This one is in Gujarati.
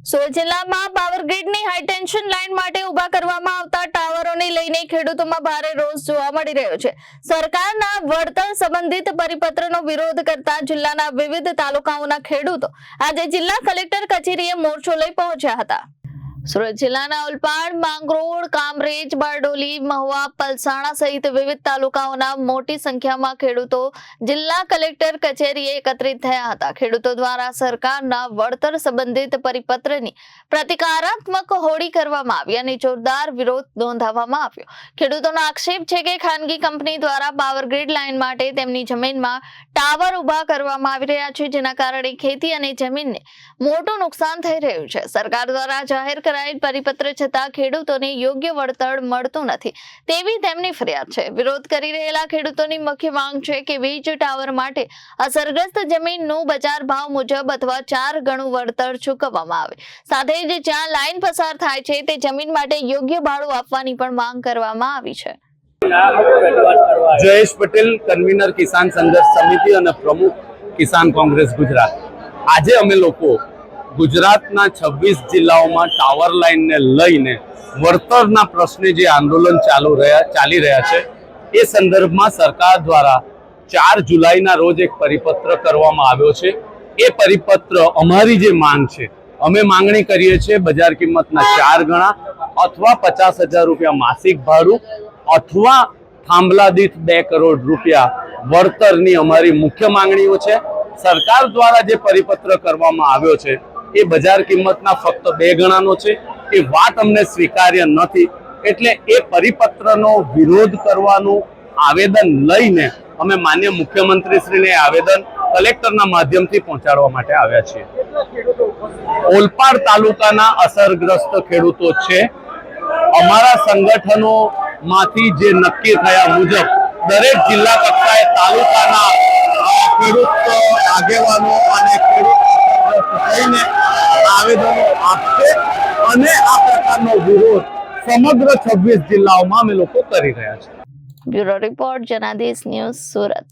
સુરત જિલ્લામાં પાવર ગ્રીડની હાઈ ટેન્શન લાઇન માટે ઉભા કરવામાં આવતા ટાવરોને લઈને ખેડૂતોમાં ભારે રોષ જોવા મળી રહ્યો છે। સરકારના વળતર સંબંધિત પરિપત્રનો વિરોધ કરતા જિલ્લાના વિવિધ તાલુકાઓના ખેડૂતો આજે જિલ્લા કલેક્ટર કચેરીએ મોરચો લઈ પહોંચ્યા હતા। સુરત જિલ્લાના ઓલપાડ, માંગરોળ, કામરેજ, બારડોલી, મહુવા, પલસાણા સહિત વિવિધ તાલુકાઓના મોટી સંખ્યામાં ખેડૂતો જિલ્લા કલેક્ટર કચેરીએ એકત્રિત થયા હતા। ખેડૂતો દ્વારા સરકારના વળતર સંબંધિત પરિપત્રની પ્રતિકારાત્મક હોળી કરવામાં આવી અને જોરદાર વિરોધ નોંધાવવામાં આવ્યો। ખેડૂતોનો આક્ષેપ છે કે ખાનગી કંપની દ્વારા પાવર ગ્રીડ લાઇન માટે તેમની જમીનમાં ટાવર ઉભા કરવામાં આવી રહ્યા છે, જેના કારણે ખેતી અને જમીનને મોટું નુકસાન થઈ રહ્યું છે। સરકાર દ્વારા જાહેર પરિપત્ર છતાં ખેડૂતોને યોગ્ય વળતર મળતું નથી તેવી તેમની ફરિયાદ છે। વિરોધ કરી રહેલા ખેડૂતોની મુખ્ય માંગ છે કે વીજ ટાવર માટે અસરગ્રસ્ત જમીનનું બજાર ભાવ મુજબ અથવા 4 ગણું વળતર ચૂકવવામાં આવે, સાથે જ જ્યાં લાઇન પસાર થાય છે તે જમીન માટે યોગ્ય ભાડું આપવાની પણ માંગ કરવામાં આવી છે। જયેશ પટેલ, કન્વીનર કિસાન સંઘર્ષ સમિતિ અને પ્રમુખ કિસાન કોંગ્રેસ ગુજરાત। આજે અમે લોકો ગુજરાતના 26 જિલ્લાઓમાં ટાવર લાઇનને લઈને વળતરના પ્રશ્ને જે આંદોલન ચાલી રહ્યા છે એ સંદર્ભમાં સરકાર દ્વારા 4 જુલાઈના રોજ એક પરિપત્ર કરવામાં આવ્યો છે। એ પરિપત્ર અમારી જે માંગ છે, અમે માંગણી કરીએ છીએ બજાર કિંમતના 4 ગણા અથવા 50,000 રૂપિયા માસિક ભાડું અથવા થાંભલા દીઠ 2 કરોડ રૂપિયા વળતરની અમારી મુખ્ય માંગણીઓ છે। સરકાર દ્વારા જે પરિપત્ર કરવામાં આવ્યો છે એ બજાર કિંમતના ફક્ત 2 ગણાનો છે। એ વાત અમને સ્વીકાર્ય નથી, એટલે એ પરિપત્રનો વિરોધ કરવાનું આવેદન લઈને અમે માન્ય મુખ્યમંત્રીશ્રીને આવેદન કલેક્ટરના માધ્યમથી પહોંચાડવા માટે આવ્યા છીએ। ઓલપાડ તાલુકાના અસરગ્રસ્ત ખેડૂતો છે। અમારા સંગઠનોમાંથી જે નક્કી થયા મુજબ દરેક જિલ્લા કક્ષાએ તાલુકાના ખેડૂત આગેવાનો અને ખેડૂત થઈને આવેદનો આપશે અને આ પ્રકારનો વિરોધ સમગ્ર 26 જિલ્લાઓમાં અમે લોકો કરી રહ્યા છીએ। Bureau report, Janadesh news, Surat.